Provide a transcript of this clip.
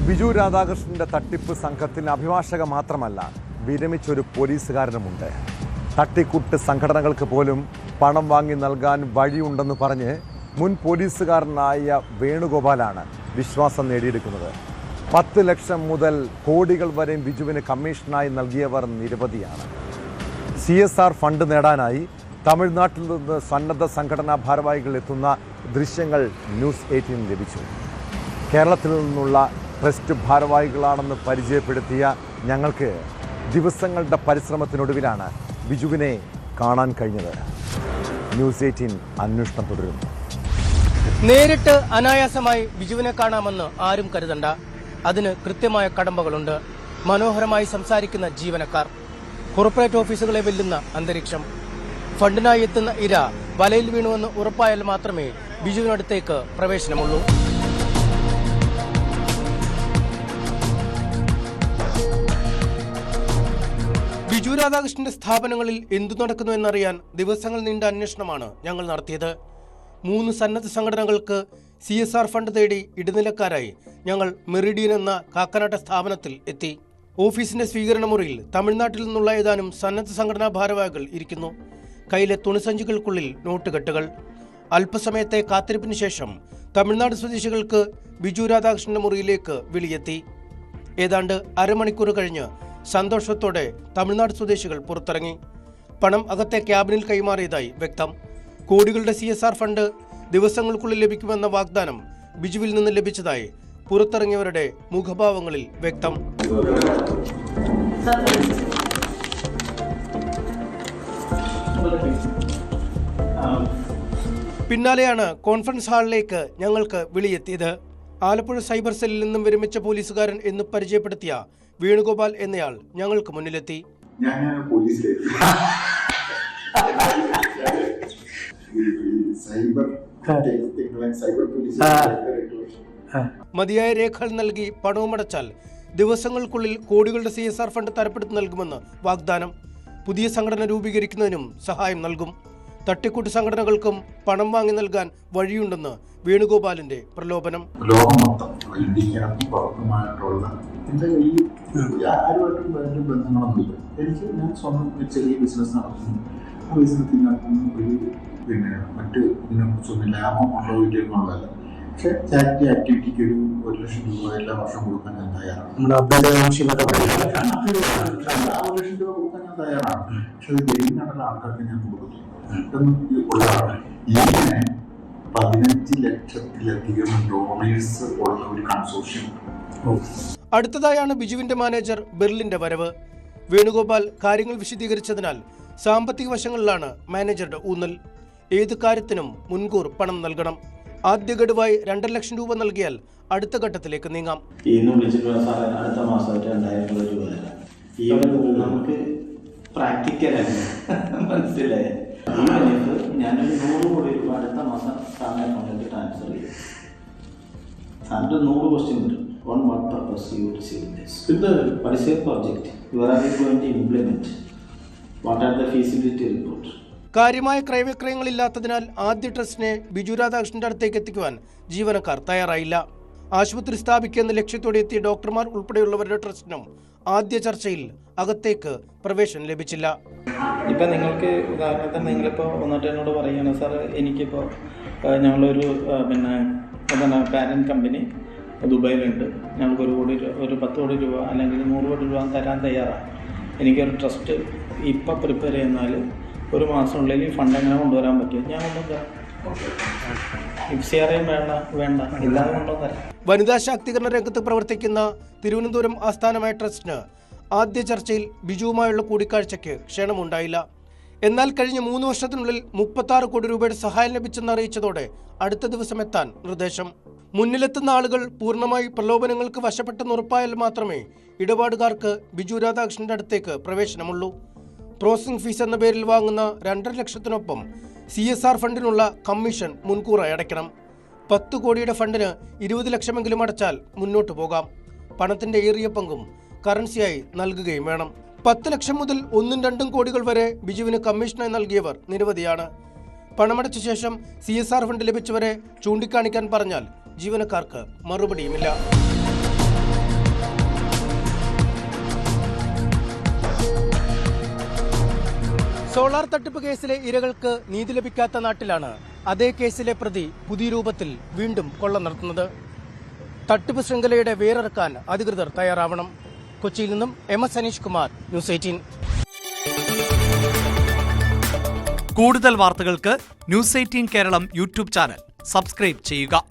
ബിജു രാധാകൃഷ്ണന്റെ തട്ടിപ്പ് സംഘത്തിന് അഭിഭാഷക മാത്രമല്ല, വിരമിച്ചൊരു പോലീസുകാരനുമുണ്ട്. തട്ടിക്കൂട്ട് സംഘടനകൾക്ക് പോലും പണം വാങ്ങി നൽകാൻ വഴിയുണ്ടെന്ന് പറഞ്ഞ് മുൻ പോലീസുകാരനായ വേണുഗോപാലാണ് വിശ്വാസം നേടിയെടുക്കുന്നത്. 10 ലക്ഷം മുതൽ കോടികൾ വരെ ബിജുവിന് കമ്മീഷനായി നൽകിയവർ നിരവധിയാണ്. CSR ഫണ്ട് നേടാനായി തമിഴ്നാട്ടിൽ നിന്ന് സന്നദ്ധ സംഘടനാ ഭാരവാഹികൾ എത്തുന്ന ദൃശ്യങ്ങൾ ന്യൂസ് 18 ലഭിച്ചു. കേരളത്തിൽ നിന്നുള്ള ട്രസ്റ്റ് ഭാരവാഹികളാണെന്ന് പരിചയപ്പെടുത്തിയ ഞങ്ങൾക്ക് ദിവസങ്ങളുടെ പരിശ്രമത്തിനൊടുവിലാണ് ബിജുവിനെ കാണാൻ കഴിഞ്ഞത്. ന്യൂസ് 18 അന്വേഷണം തുടരുന്നു. നേരിട്ട് അനായാസമായി ബിജുവിനെ കാണാമെന്ന് ആരും കരുതണ്ട. അതിന് കൃത്യമായ കടമ്പകളുണ്ട്. മനോഹരമായി സംസാരിക്കുന്ന ജീവനക്കാർ, കോർപ്പറേറ്റ് ഓഫീസുകളെ വെല്ലുന്ന അന്തരീക്ഷം. ഫണ്ടിനായി എത്തുന്ന ഇര വലയിൽ വീണുവെന്ന് ഉറപ്പായാൽ മാത്രമേ ബിജുവിനടുത്തേക്ക് പ്രവേശനമുള്ളൂ. ബിജു രാധാകൃഷ്ണന്റെ സ്ഥാപനങ്ങളിൽ എന്തു നടക്കുന്നു എന്നറിയാൻ ദിവസങ്ങൾ നീണ്ട അന്വേഷണമാണ് ഞങ്ങൾ നടത്തിയത്. 3 സന്നദ്ധ സംഘടനകൾക്ക് CSR ഫണ്ട് തേടി ഇടനിലക്കാരായി ഞങ്ങൾ മെറിഡിയൻ എന്ന കാക്കനാട്ട സ്ഥാപനത്തിൽ എത്തി. ഓഫീസിന്റെ സ്വീകരണ മുറിയിൽ തമിഴ്നാട്ടിൽ നിന്നുള്ള ഏതാനും സന്നദ്ധ സംഘടനാ ഭാരവാഹികൾ ഇരിക്കുന്നു. കയ്യിലെ തുണിസഞ്ചികൾക്കുള്ളിൽ നോട്ടുകെട്ടുകൾ. അല്പസമയത്തെ കാത്തിരിപ്പിന് ശേഷം തമിഴ്നാട് സ്വദേശികൾക്ക് ബിജു രാധാകൃഷ്ണന്റെ മുറിയിലേക്ക് വിളിയെത്തി. ഏതാണ്ട് അരമണിക്കൂർ കഴിഞ്ഞ് സന്തോഷത്തോടെ തമിഴ്നാട് സ്വദേശികൾ പുറത്തിറങ്ങി. പണം അകത്തെ ക്യാബിനിൽ കൈമാറിയതായി വ്യക്തം. കോടികളുടെ CSR ഫണ്ട് ദിവസങ്ങൾക്കുള്ളിൽ ലഭിക്കുമെന്ന വാഗ്ദാനം ബിജുവിൽ നിന്ന് ലഭിച്ചതായി പുറത്തിറങ്ങിയവരുടെ മുഖഭാവങ്ങളിൽ വ്യക്തം. പിന്നാലെയാണ് കോൺഫറൻസ് ഹാളിലേക്ക് ഞങ്ങൾക്ക് വിളിയെത്തിയത്. ആലപ്പുഴ സൈബർ സെല്ലിൽ നിന്നും വിരമിച്ച പോലീസുകാരൻ എന്ന് പരിചയപ്പെടുത്തിയ വേണുഗോപാൽ എന്നയാൾ ഞങ്ങൾക്ക് മുന്നിലെത്തി. മതിയായ രേഖകൾ നൽകി പണവുമടച്ചാൽ ദിവസങ്ങൾക്കുള്ളിൽ കോടികളുടെ CSR ഫണ്ട് തരപ്പെടുത്തി നൽകുമെന്ന് വാഗ്ദാനം. പുതിയ സംഘടന രൂപീകരിക്കുന്നതിനും സഹായം നൽകും. തട്ടിക്കൂട്ട് സംഘടനകൾക്കും പണം വാങ്ങി നൽകാൻ വഴിയുണ്ടെന്ന് വേണുഗോപാലിന്റെ പ്രലോഭനം. ലോകം മൊത്തം ഇന്ത്യക്കകത്തും എൻ്റെ ഈ ആരുമായിട്ടും വേണ്ട ബന്ധങ്ങളൊന്നുമില്ല. ഞാൻ സ്വന്തം ചെറിയ ബിസിനസ് നടത്തുന്നു. ആ ബിസിനസ്സിനകത്തുനിന്ന് മറ്റ് ഇതിനെക്കുറിച്ചൊന്നും ലാഭം കൊണ്ടുപോയിട്ടൊന്നുള്ളതല്ല. പക്ഷേ ചാരിറ്റി ആക്ടിവിറ്റിക്ക് ഒരു 1 ലക്ഷം രൂപ എല്ലാ വർഷം കൊടുക്കാൻ ഞാൻ തയ്യാറാണ്. 1 ലക്ഷം രൂപ കൊടുക്കാൻ ഞാൻ തയ്യാറാണ്. പക്ഷെ അത് ഗെയിമിനായിട്ടുള്ള ആൾക്കാർക്ക് ഞാൻ കൊടുക്കുന്നു. ഇങ്ങനെ 15 ലക്ഷത്തിലധികം ഡോണേഴ്സ് ഉള്ള ഒരു കൺസോർഷ്യം. അടുത്തതായാണ് ബിജുവിന്റെ മാനേജർ ബെർലിന്റെ വരവ്. വേണുഗോപാൽ കാര്യങ്ങൾ വിശദീകരിച്ചതിനാൽ സാമ്പത്തിക വശങ്ങളിലാണ് മാനേജറുടെ ഊന്നൽ. ഏത് കാര്യത്തിനും മുൻകൂർ പണം നൽകണം. ആദ്യ ഗഡുവായി 2 ലക്ഷം രൂപ നൽകിയാൽ അടുത്ത ഘട്ടത്തിലേക്ക് നീങ്ങാം. അടുത്ത മാസം 2000 രൂപ നമുക്ക് പ്രാക്ടിക്കലാണ്. മനസ്സിലായ ഞാനൊരു 100 കോടി രൂപ അടുത്ത മാസം സാറിന്റെ അക്കൗണ്ടിലേക്ക് ട്രാൻസ്ഫർ ചെയ്യും. സാറിന്റെ 100 ക്വസ്റ്റ്യൻ വരും. On what purpose you receive this? What is your project? Where are you going to implement? What are the feasibility reports? കാര്യമായ ക്രയവിക്രയങ്ങളില്ലാത്തതിനാൽ ആദ്യ ട്രസ്റ്റിനെ ബിജു രാധാകൃഷ്ണന്റെ അടുത്തേക്ക് എത്തിക്കുവാൻ ജീവനക്കാർ തയ്യാറായില്ല. ആശുപത്രി സ്ഥാപിക്കുന്ന ലക്ഷ്യത്തോടെ എത്തിയ ഡോക്ടർമാർ ഉൾപ്പെടെയുള്ളവരുടെ ട്രസ്റ്റിനും ആദ്യ ചർച്ചയിൽ അകത്തേക്ക് പ്രവേശനം ലഭിച്ചില്ല. ഇപ്പം നിങ്ങൾക്ക് ഉദാഹരണത്തിന് നിങ്ങളിപ്പോൾ വന്നിട്ട് എന്നോട് പറയുകയാണ്, സാർ എനിക്കിപ്പോൾ ഞങ്ങളൊരു പാരന്റ് കമ്പനി ദുബായിലുണ്ട്, ഞങ്ങൾക്ക് ഒരു 10 കോടി രൂപ അല്ലെങ്കിൽ 100 കോടി രൂപ തരാൻ തയ്യാറാണ്. എനിക്കൊരു ട്രസ്റ്റ് ഇപ്പം പ്രിപ്പയർ ചെയ്യുന്നാൽ 1 മാസത്തിനുള്ളിൽ ഈ ഫണ്ട് എങ്ങനെ കൊണ്ടുവരാൻ പറ്റും? ഞാൻ കൊണ്ടുവരാം. വേണ്ട ഇല്ലാതെ കൊണ്ടുവന്നരാം. വനിതാ ശാക്തീകരണ രംഗത്ത് പ്രവർത്തിക്കുന്ന തിരുവനന്തപുരം ആസ്ഥാനമായ ട്രസ്റ്റിന് ആദ്യ ചർച്ചയിൽ ബിജുവുമായുള്ള കൂടിക്കാഴ്ചയ്ക്ക് ക്ഷണമുണ്ടായില്ല. എന്നാൽ കഴിഞ്ഞ 3 വർഷത്തിനുള്ളിൽ 36 കോടി രൂപയുടെ സഹായം ലഭിച്ചെന്ന് അറിയിച്ചതോടെ അടുത്ത ദിവസം എത്താൻ നിർദ്ദേശം. മുന്നിലെത്തുന്ന ആളുകൾ പൂർണ്ണമായി പ്രലോഭനങ്ങൾക്ക് വശപ്പെട്ടെന്ന് ഉറപ്പായാൽ മാത്രമേ ഇടപാടുകാർക്ക് ബിജു രാധാകൃഷ്ണന്റെ അടുത്തേക്ക് പ്രവേശനമുള്ളൂ. പ്രോസസിംഗ് ഫീസ് എന്ന പേരിൽ വാങ്ങുന്ന 2.5 ലക്ഷത്തിനൊപ്പം CSR ഫണ്ടിനുള്ള കമ്മീഷൻ മുൻകൂറായി അടയ്ക്കണം. 10 കോടിയുടെ ഫണ്ടിന് 20 ലക്ഷമെങ്കിലും അടച്ചാൽ മുന്നോട്ട് പോകാം. പണത്തിന്റെ ഏറിയ പങ്കും കറൻസിയായി നൽകുകയും വേണം. 10 ലക്ഷം മുതൽ 1-2 കോടികൾ വരെ ബിജുവിന് കമ്മീഷനായി നൽകിയവർ നിരവധിയാണ്. പണമടച്ച ശേഷം CSR ഫണ്ട് ലഭിച്ചവരെ ചൂണ്ടിക്കാണിക്കാൻ പറഞ്ഞാൽ ജീവനക്കാർക്ക് മറുപടിയുമില്ല. സോളാർ തട്ടിപ്പ് കേസിലെ ഇരകൾക്ക് നീതി ലഭിക്കാത്ത നാട്ടിലാണ് അതേ കേസിലെ പ്രതി പുതിയ രൂപത്തിൽ വീണ്ടും കൊള്ള നടത്തുന്നത്. തട്ടിപ്പ് ശൃംഖലയുടെ വേറിറക്കാൻ അധികൃതർ തയ്യാറാവണം. കൊച്ചിയിൽ നിന്നും MS അനീഷ് കുമാർ, ന്യൂസ് 18. കൂടുതൽ വാർത്തകൾക്ക് news 18 Keralam YouTube channel subscribe ചെയ്യുക.